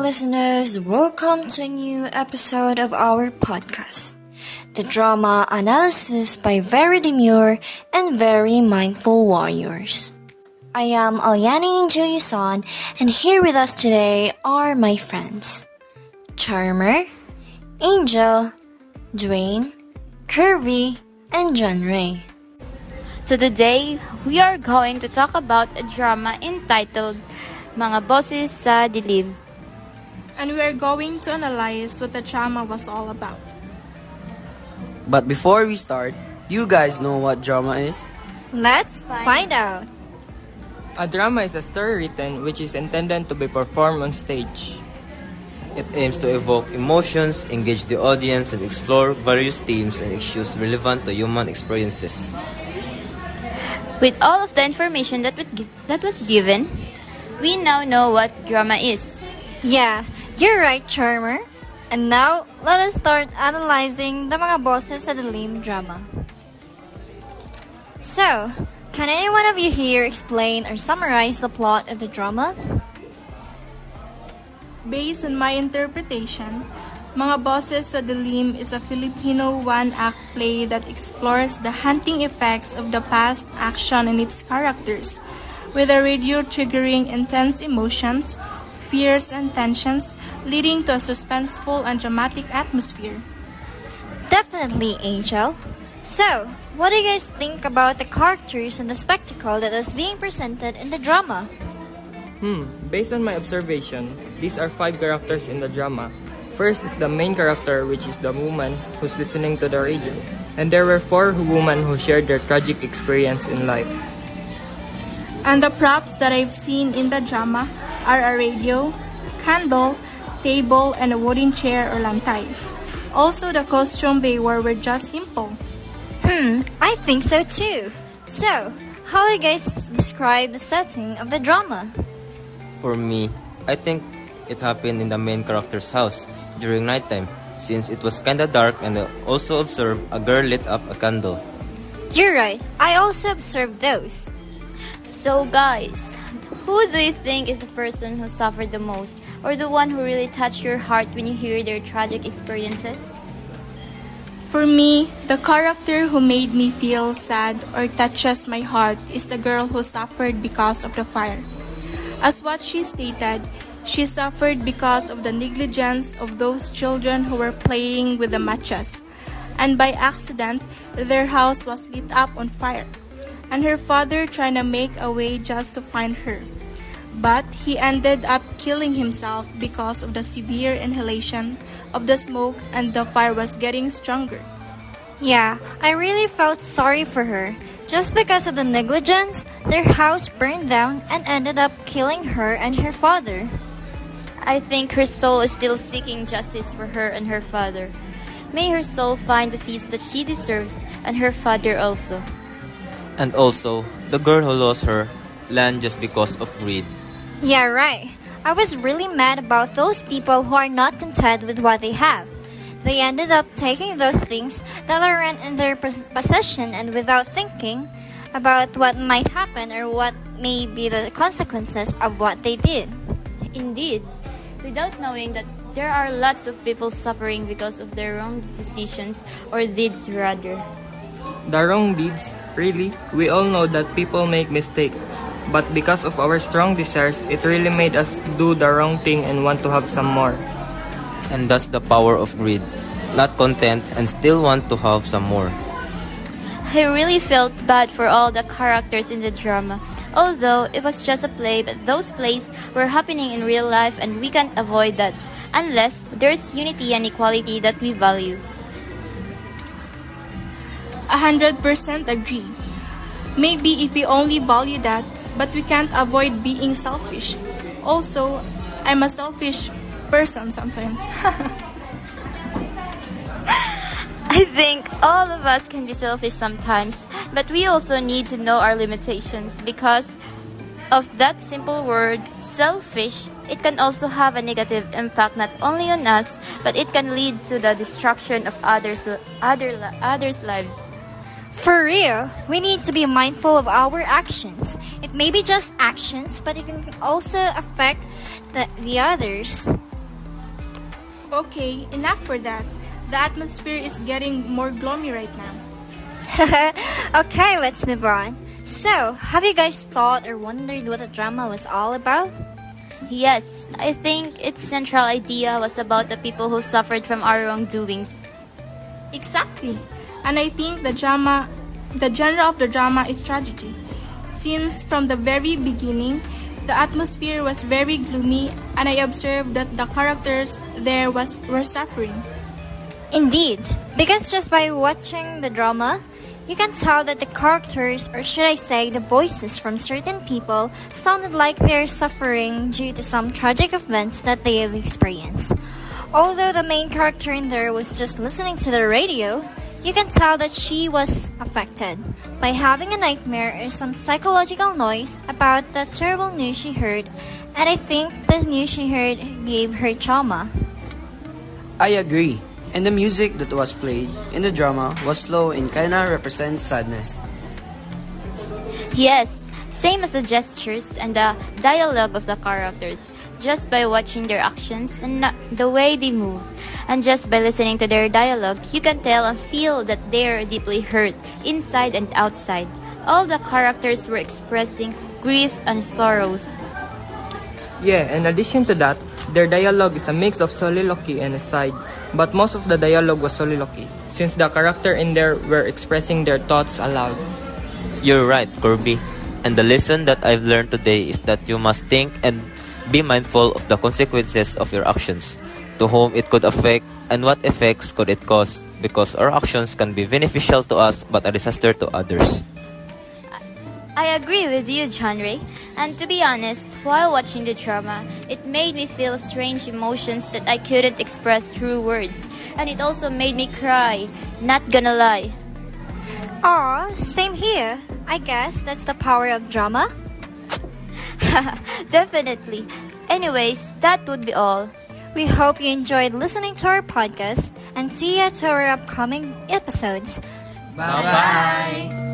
listeners, welcome to a new episode of our podcast, the drama analysis by very demure and very mindful warriors. I am Allianey and Yuson, and here with us today are my friends, Charemer, Angel, Dwane, Khurby, and Janrey. So today, we are going to talk about a drama entitled Mga Boses Sa Dilim. And we are going to analyze what the drama was all about. But before we start, do you guys know what drama is? Let's find out. A drama is a story written which is intended to be performed on stage. It aims to evoke emotions, engage the audience, and explore various themes and issues relevant to human experiences. With all of the information that was given, we now know what drama is. Yeah, you're right, Charemer. And now, let us start analyzing the Mga Boses Sa Dilim drama. So, can any one of you here explain or summarize the plot of the drama? Based on my interpretation, Mga Boses Sa Dilim is a Filipino one-act play that explores the haunting effects of the past action and its characters, with a radio triggering intense emotions, fears, and tensions, leading to a suspenseful and dramatic atmosphere. Definitely, Angel. So, what do you guys think about the characters and the spectacle that was being presented in the drama? Based on my observation, these are 5 characters in the drama. First is the main character, which is the woman who's listening to the radio. And there were 4 women who shared their tragic experience in life. And the props that I've seen in the drama are a radio, candle, table, and a wooden chair or lantay. Also, the costume they wore were just simple. I think so too. So, how do you guys describe the setting of the drama? For me, I think it happened in the main character's house during nighttime, since it was kinda dark, and I also observed a girl lit up a candle. You're right. I also observed those. So guys, who do you think is the person who suffered the most, or the one who really touched your heart when you hear their tragic experiences? For me, the character who made me feel sad or touches my heart is the girl who suffered because of the fire. As what she stated, she suffered because of the negligence of those children who were playing with the matches, and by accident, their house was lit up on fire, and her father trying to make a way just to find her. But he ended up killing himself because of the severe inhalation of the smoke, and the fire was getting stronger. Yeah, I really felt sorry for her. Just because of the negligence, their house burned down and ended up killing her and her father. I think her soul is still seeking justice for her and her father. May her soul find the peace that she deserves, and her father also. And also, the girl who lost her land just because of greed. Yeah, right. I was really mad about those people who are not content with what they have. They ended up taking those things that aren't in their possession, and without thinking about what might happen or what may be the consequences of what they did. Indeed, without knowing that there are lots of people suffering because of their wrong decisions or deeds rather. The wrong deeds? Really? We all know that people make mistakes. But because of our strong desires, it really made us do the wrong thing and want to have some more. And that's the power of greed. Not content and still want to have some more. I really felt bad for all the characters in the drama. Although it was just a play, but those plays were happening in real life, and we can't avoid that unless there's unity and equality that we value. 100% agree. Maybe if we only value that, but we can't avoid being selfish. Also, I'm a selfish person sometimes. I think all of us can be selfish sometimes, but we also need to know our limitations because of that simple word, selfish. It can also have a negative impact not only on us, but it can lead to the destruction of others' lives. For real, we need to be mindful of our actions. It may be just actions, but it can also affect the others. Okay, enough for that. The atmosphere is getting more gloomy right now. Okay, let's move on. So, have you guys thought or wondered what the drama was all about? Yes, I think its central idea was about the people who suffered from our wrongdoings. Exactly. And I think the genre of the drama is tragedy. Since from the very beginning, the atmosphere was very gloomy and I observed that the characters there were suffering. Indeed, because just by watching the drama, you can tell that the characters, or should I say the voices from certain people, sounded like they're suffering due to some tragic events that they have experienced. Although the main character in there was just listening to the radio, you can tell that she was affected by having a nightmare or some psychological noise about the terrible news she heard, and I think the news she heard gave her trauma. I agree. And the music that was played in the drama was slow and kinda represents sadness. Yes, same as the gestures and the dialogue of the characters. Just by watching their actions and the way they move, and just by listening to their dialogue, you can tell and feel that they're deeply hurt, inside and outside. All the characters were expressing grief and sorrows. Yeah, in addition to that, their dialogue is a mix of soliloquy and aside, but most of the dialogue was soliloquy, since the character in there were expressing their thoughts aloud. You're right, Khurby. And the lesson that I've learned today is that you must think and be mindful of the consequences of your actions, to whom it could affect and what effects could it cause, because our actions can be beneficial to us but a disaster to others. I agree with you, Janrey. And to be honest, while watching the drama, it made me feel strange emotions that I couldn't express through words. And it also made me cry, not gonna lie. Aw, same here. I guess that's the power of drama. Definitely. Anyways, that would be all. We hope you enjoyed listening to our podcast and see you to our upcoming episodes. Bye-bye!